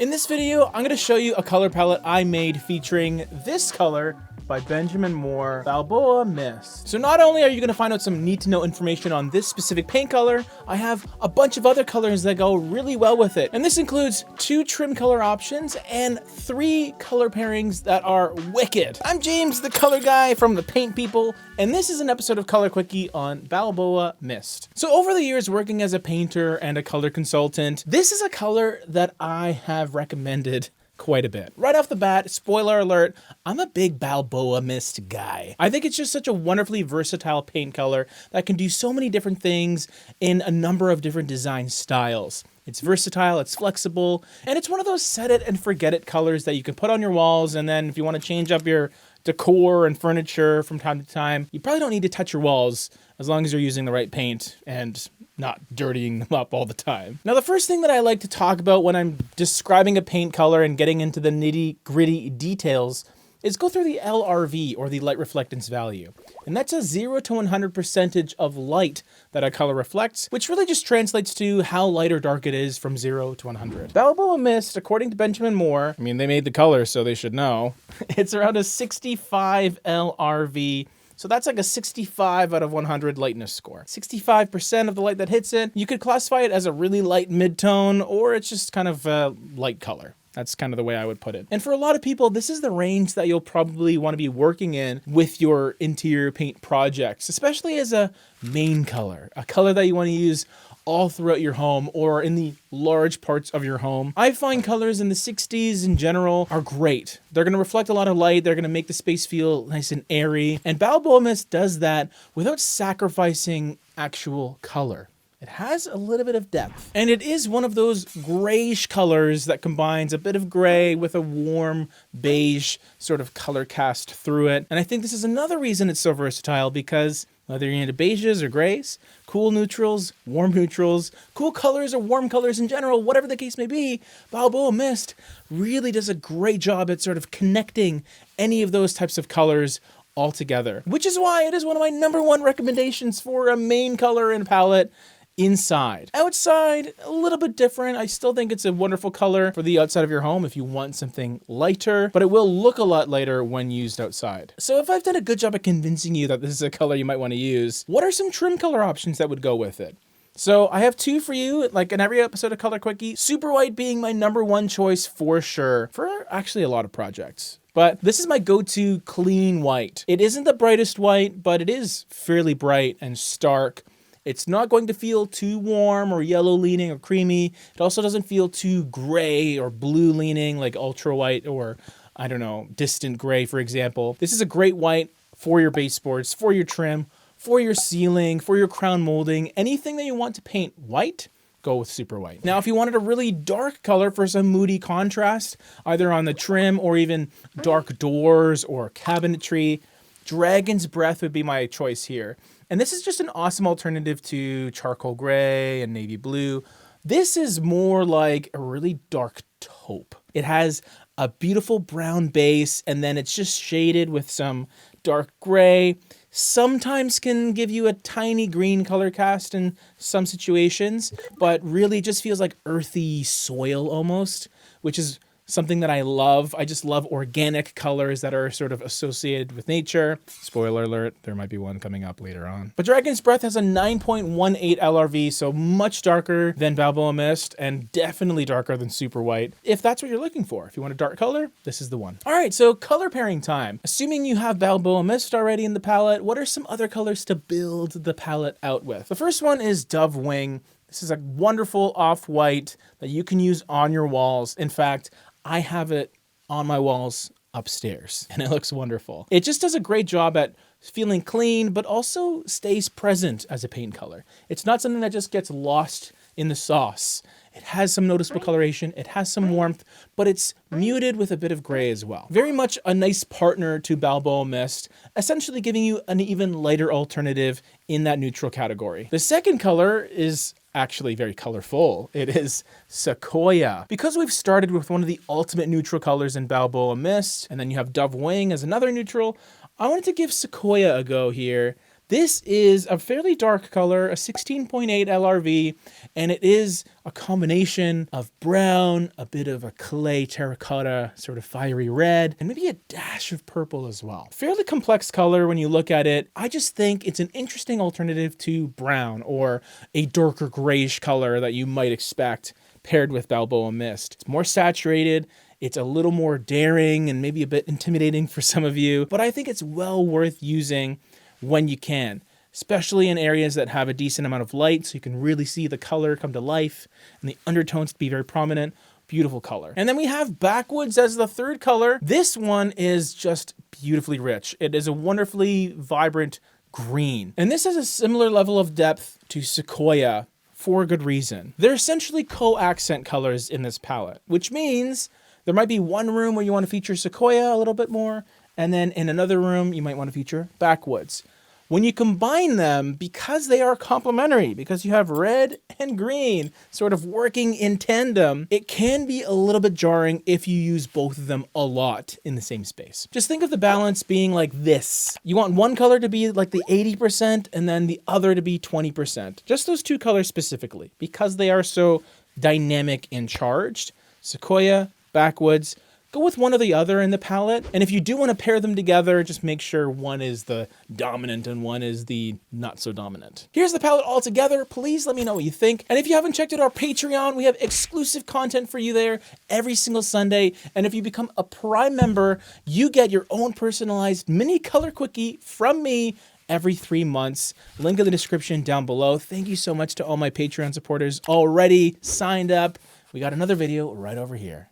In this video, I'm going to show you a color palette I made featuring this color by Benjamin Moore, Balboa Mist. So not only are you going to find out some need to know information on this specific paint color, I have a bunch of other colors that go really well with it. And this includes 2 trim color options and 3 color pairings that are wicked. I'm James, the color guy from the Paint People, and this is an episode of Color Quickie on Balboa Mist. So over the years working as a painter and a color consultant, this is a color that I have recommended quite a bit. Right off the bat, spoiler alert, I'm a big Balboa Mist guy. I think it's just such a wonderfully versatile paint color that can do so many different things in a number of different design styles. It's versatile, it's flexible, and it's one of those set it and forget it colors that you can put on your walls, and then if you want to change up your decor and furniture from time to time, you probably don't need to touch your walls as long as you're using the right paint and not dirtying them up all the time. Now, the first thing that I like to talk about when I'm describing a paint color and getting into the nitty-gritty details is go through the LRV, or the light reflectance value. And that's a 0 to 100% of light that a color reflects, which really just translates to how light or dark it is from 0 to 100. Balboa Mist, according to Benjamin Moore, I mean, they made the color, so they should know, it's around a 65 LRV. So that's like a 65 out of 100 lightness score. 65% of the light that hits it, you could classify it as a really light mid-tone, or it's just kind of a light color. That's kind of the way I would put it. And for a lot of people, this is the range that you'll probably want to be working in with your interior paint projects, especially as a main color, a color that you want to use all throughout your home or in the large parts of your home. I find colors in the 60s in general are great. They're going to reflect a lot of light. They're going to make the space feel nice and airy. And Balboa Mist does that without sacrificing actual color. It has a little bit of depth. And it is one of those grayish colors that combines a bit of gray with a warm beige sort of color cast through it. And I think this is another reason it's so versatile, because whether you're into beiges or grays, cool neutrals, warm neutrals, cool colors or warm colors in general, whatever the case may be, Balboa Mist really does a great job at sort of connecting any of those types of colors all together. Which is why it is one of my #1 recommendations for a main color in palette inside. Outside, a little bit different. I still think it's a wonderful color for the outside of your home if you want something lighter, but it will look a lot lighter when used outside. So if I've done a good job at convincing you that this is a color you might want to use, what are some trim color options that would go with it? So I have 2 for you, like in every episode of Color Quickie, Super White being my #1 choice for sure, for actually a lot of projects. But this is my go-to clean white. It isn't the brightest white, but it is fairly bright and stark. It's not going to feel too warm or yellow leaning or creamy. It also doesn't feel too gray or blue leaning like ultra white or, I don't know, distant gray, for example. This is a great white for your baseboards, for your trim, for your ceiling, for your crown molding. Anything that you want to paint white, go with Super White. Now, if you wanted a really dark color for some moody contrast, either on the trim or even dark doors or cabinetry, Dragon's Breath would be my choice here. And this is just an awesome alternative to charcoal gray and navy blue. This is more like a really dark taupe. It has a beautiful brown base, and then it's just shaded with some dark gray. Sometimes can give you a tiny green color cast in some situations, but really just feels like earthy soil almost, which is something that I love. I just love organic colors that are sort of associated with nature. Spoiler alert, there might be one coming up later on. But Dragon's Breath has a 9.18 LRV, so much darker than Balboa Mist and definitely darker than Super White. If that's what you're looking for, if you want a dark color, this is the one. All right, so color pairing time. Assuming you have Balboa Mist already in the palette, what are some other colors to build the palette out with? The first one is Dove Wing. This is a wonderful off-white that you can use on your walls. In fact, I have it on my walls upstairs, and it looks wonderful. It just does a great job at feeling clean, but also stays present as a paint color. It's not something that just gets lost in the sauce. It has some noticeable coloration, it has some warmth, but it's muted with a bit of gray as well. Very much a nice partner to Balboa Mist, essentially giving you an even lighter alternative in that neutral category. The second color is actually very colorful. It is Sequoia. Because we've started with one of the ultimate neutral colors in Balboa Mist, and then you have Dove Wing as another neutral, I wanted to give Sequoia a go here. This is a fairly dark color, a 16.8 LRV, and it is a combination of brown, a bit of a clay terracotta, sort of fiery red, and maybe a dash of purple as well. Fairly complex color when you look at it. I just think it's an interesting alternative to brown or a darker grayish color that you might expect paired with Balboa Mist. It's more saturated. It's a little more daring and maybe a bit intimidating for some of you, but I think it's well worth using when you can, especially in areas that have a decent amount of light so you can really see the color come to life and the undertones to be very prominent. Beautiful color. And then we have Backwoods as the third color. This one is just beautifully rich. It is a wonderfully vibrant green. And this has a similar level of depth to Sequoia for a good reason. They're essentially co-accent colors in this palette, which means there might be one room where you want to feature Sequoia a little bit more, and then in another room, you might want to feature Backwoods. When you combine them, because they are complementary, because you have red and green sort of working in tandem, it can be a little bit jarring if you use both of them a lot in the same space. Just think of the balance being like this. You want one color to be like the 80% and then the other to be 20%. Just those two colors specifically, because they are so dynamic and charged. Sequoia, Backwoods, go with one or the other in the palette. And if you do want to pair them together, just make sure one is the dominant and one is the not so dominant. Here's the palette all together. Please let me know what you think. And if you haven't checked out our Patreon, we have exclusive content for you there every single Sunday. And if you become a Prime member, you get your own personalized mini color quickie from me every 3 months. Link in the description down below. Thank you so much to all my Patreon supporters already signed up. We got another video right over here.